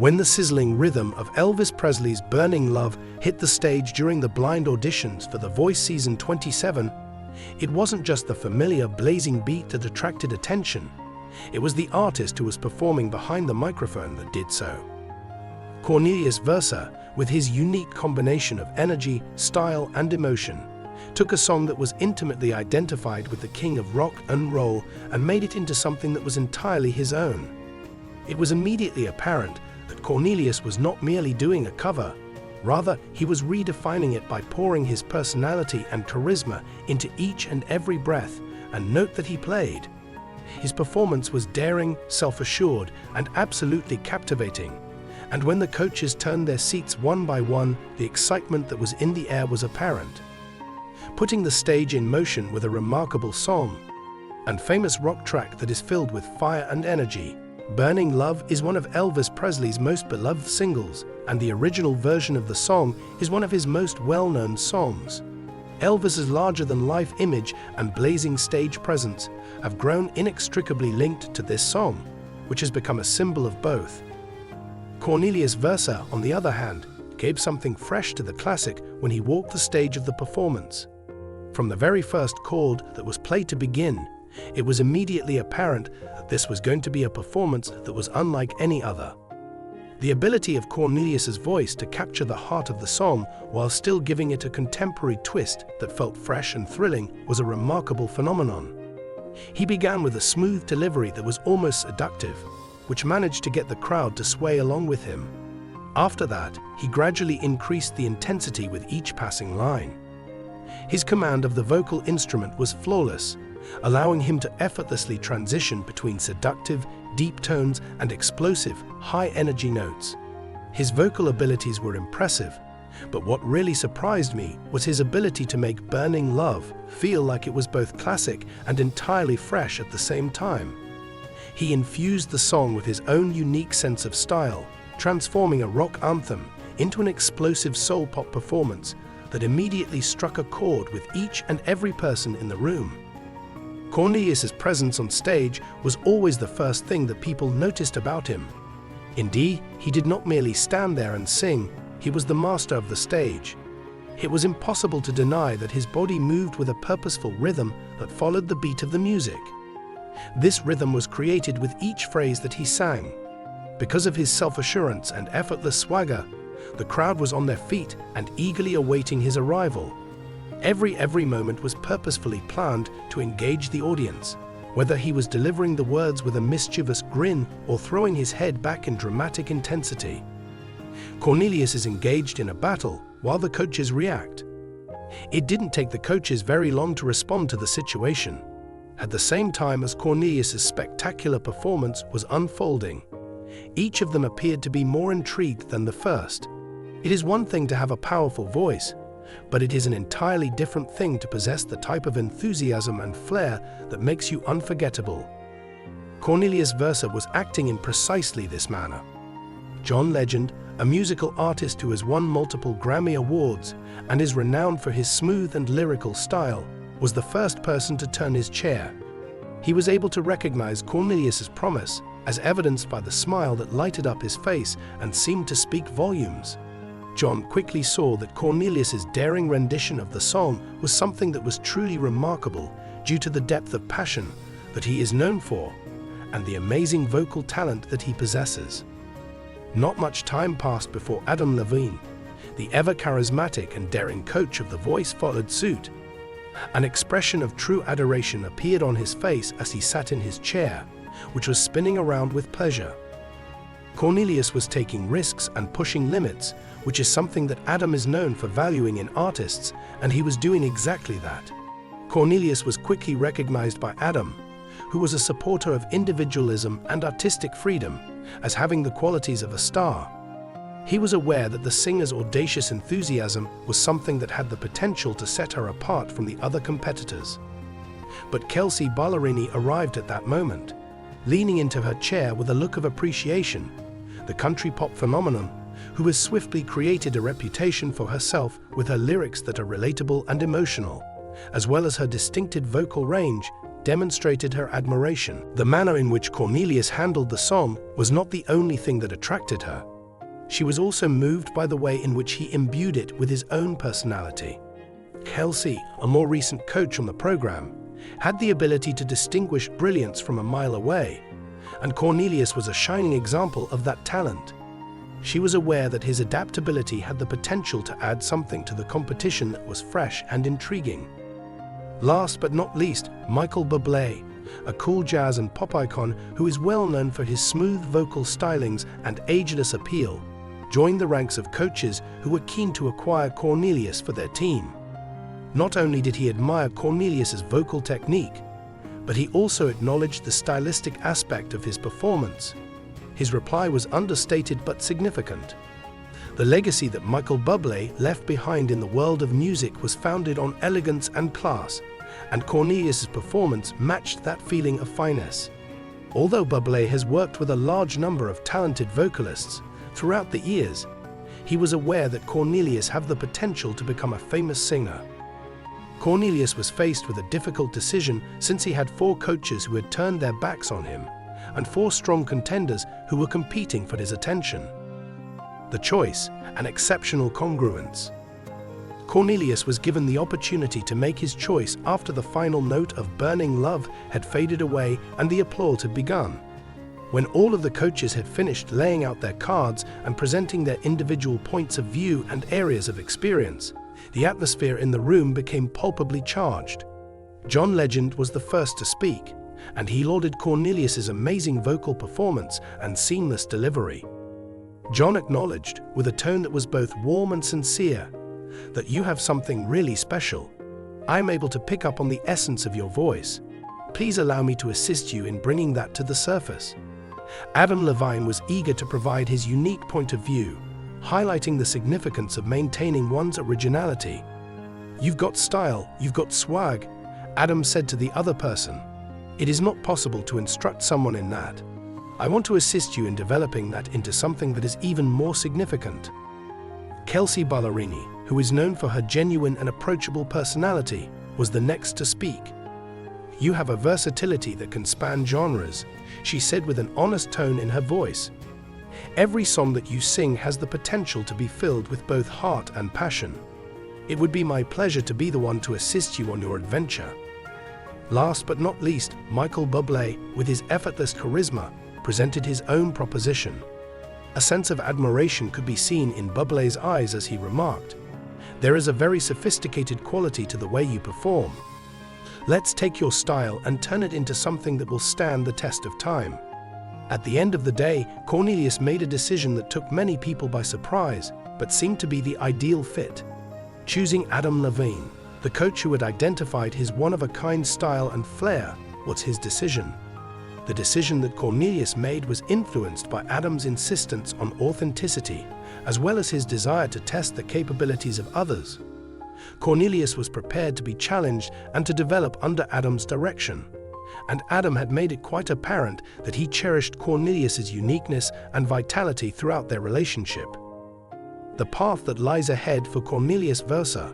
When the sizzling rhythm of Elvis Presley's Burning Love hit the stage during the blind auditions for The Voice Season 27, it wasn't just the familiar blazing beat that attracted attention. It was the artist who was performing behind the microphone that did so. Cornelius Versa, with his unique combination of energy, style, and emotion, took a song that was intimately identified with the king of rock and roll and made it into something that was entirely his own. It was immediately apparent that Cornelius was not merely doing a cover, rather he was redefining it by pouring his personality and charisma into each and every breath and note that he played. His performance was daring, self-assured, and absolutely captivating. And when the coaches turned their seats one by one, the excitement that was in the air was apparent. Putting the stage in motion with a remarkable song and famous rock track that is filled with fire and energy, Burning Love is one of Elvis Presley's most beloved singles, and the original version of the song is one of his most well-known songs. Elvis's larger-than-life image and blazing stage presence have grown inextricably linked to this song, which has become a symbol of both. Cornelius Versa, on the other hand, gave something fresh to the classic when he walked the stage of the performance. From the very first chord that was played to begin, it was immediately apparent that this was going to be a performance that was unlike any other. The ability of Cornelius's voice to capture the heart of the song while still giving it a contemporary twist that felt fresh and thrilling was a remarkable phenomenon. He began with a smooth delivery that was almost seductive, which managed to get the crowd to sway along with him. After that, he gradually increased the intensity with each passing line. His command of the vocal instrument was flawless, allowing him to effortlessly transition between seductive, deep tones and explosive, high-energy notes. His vocal abilities were impressive, but what really surprised me was his ability to make Burning Love feel like it was both classic and entirely fresh at the same time. He infused the song with his own unique sense of style, transforming a rock anthem into an explosive soul pop performance that immediately struck a chord with each and every person in the room. Cornelius's presence on stage was always the first thing that people noticed about him. Indeed, he did not merely stand there and sing, he was the master of the stage. It was impossible to deny that his body moved with a purposeful rhythm that followed the beat of the music. This rhythm was created with each phrase that he sang. Because of his self-assurance and effortless swagger, the crowd was on their feet and eagerly awaiting his arrival. Every moment was purposefully planned to engage the audience, whether he was delivering the words with a mischievous grin or throwing his head back in dramatic intensity. Cornelius is engaged in a battle while the coaches react. It didn't take the coaches very long to respond to the situation. At the same time as Cornelius's spectacular performance was unfolding, each of them appeared to be more intrigued than the first. It is one thing to have a powerful voice, but it is an entirely different thing to possess the type of enthusiasm and flair that makes you unforgettable. Cornelius Versa was acting in precisely this manner. John Legend, a musical artist who has won multiple Grammy Awards and is renowned for his smooth and lyrical style, was the first person to turn his chair. He was able to recognize Cornelius's promise, as evidenced by the smile that lighted up his face and seemed to speak volumes. John quickly saw that Cornelius's daring rendition of the song was something that was truly remarkable due to the depth of passion that he is known for and the amazing vocal talent that he possesses. Not much time passed before Adam Levine, the ever-charismatic and daring coach of The Voice, followed suit. An expression of true adoration appeared on his face as he sat in his chair, which was spinning around with pleasure. Cornelius was taking risks and pushing limits, which is something that Adam is known for valuing in artists, and he was doing exactly that. Cornelius was quickly recognized by Adam, who was a supporter of individualism and artistic freedom, as having the qualities of a star. He was aware that the singer's audacious enthusiasm was something that had the potential to set her apart from the other competitors. But Kelsey Ballerini arrived at that moment, leaning into her chair with a look of appreciation. The country pop phenomenon, who has swiftly created a reputation for herself with her lyrics that are relatable and emotional, as well as her distinctive vocal range, demonstrated her admiration. The manner in which Cornelius handled the song was not the only thing that attracted her. She was also moved by the way in which he imbued it with his own personality. Kelsey, a more recent coach on the program, had the ability to distinguish brilliance from a mile away, and Cornelius was a shining example of that talent. She was aware that his adaptability had the potential to add something to the competition that was fresh and intriguing. Last but not least, Michael Bublé, a cool jazz and pop icon who is well known for his smooth vocal stylings and ageless appeal, joined the ranks of coaches who were keen to acquire Cornelius for their team. Not only did he admire Cornelius's vocal technique, but he also acknowledged the stylistic aspect of his performance. His reply was understated but significant. The legacy that Michael Bublé left behind in the world of music was founded on elegance and class, and Cornelius's performance matched that feeling of finesse. Although Bublé has worked with a large number of talented vocalists throughout the years, he was aware that Cornelius had the potential to become a famous singer. Cornelius was faced with a difficult decision since he had 4 coaches who had turned their backs on him, and 4 strong contenders who were competing for his attention. The choice, an exceptional congruence. Cornelius was given the opportunity to make his choice after the final note of Burning Love had faded away and the applause had begun. When all of the coaches had finished laying out their cards and presenting their individual points of view and areas of experience, the atmosphere in the room became palpably charged. John Legend was the first to speak, and he lauded Cornelius's amazing vocal performance and seamless delivery. John acknowledged, with a tone that was both warm and sincere, that you have something really special. I'm able to pick up on the essence of your voice. Please allow me to assist you in bringing that to the surface. Adam Levine was eager to provide his unique point of view, highlighting the significance of maintaining one's originality. You've got style, you've got swag, Adam said to the other person. It is not possible to instruct someone in that. I want to assist you in developing that into something that is even more significant. Kelsey Ballerini, who is known for her genuine and approachable personality, was the next to speak. You have a versatility that can span genres, she said with an honest tone in her voice. Every song that you sing has the potential to be filled with both heart and passion. It would be my pleasure to be the one to assist you on your adventure. Last but not least, Michael Bublé, with his effortless charisma, presented his own proposition. A sense of admiration could be seen in Bublé's eyes as he remarked, "There is a very sophisticated quality to the way you perform. Let's take your style and turn it into something that will stand the test of time." At the end of the day, Cornelius made a decision that took many people by surprise, but seemed to be the ideal fit. Choosing Adam Levine, the coach who had identified his one-of-a-kind style and flair, was his decision. The decision that Cornelius made was influenced by Adam's insistence on authenticity, as well as his desire to test the capabilities of others. Cornelius was prepared to be challenged and to develop under Adam's direction, and Adam had made it quite apparent that he cherished Cornelius's uniqueness and vitality throughout their relationship. The path that lies ahead for Cornelius Versa.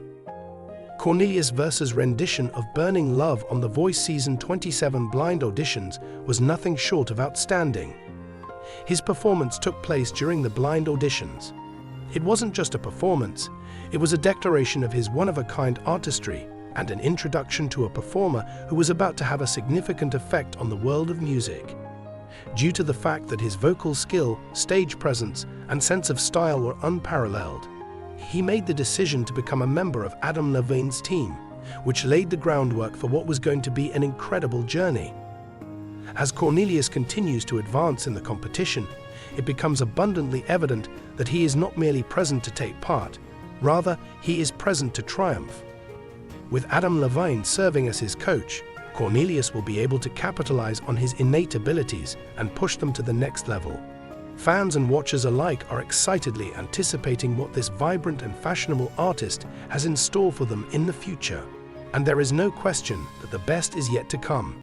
Cornelius Versa's rendition of Burning Love on The Voice Season 27 blind auditions was nothing short of outstanding. His performance took place during the blind auditions. It wasn't just a performance, it was a declaration of his one-of-a-kind artistry and an introduction to a performer who was about to have a significant effect on the world of music. Due to the fact that his vocal skill, stage presence, and sense of style were unparalleled, he made the decision to become a member of Adam Levine's team, which laid the groundwork for what was going to be an incredible journey. As Cornelius continues to advance in the competition, it becomes abundantly evident that he is not merely present to take part, rather, he is present to triumph. With Adam Levine serving as his coach, Cornelius will be able to capitalize on his innate abilities and push them to the next level. Fans and watchers alike are excitedly anticipating what this vibrant and fashionable artist has in store for them in the future. And there is no question that the best is yet to come.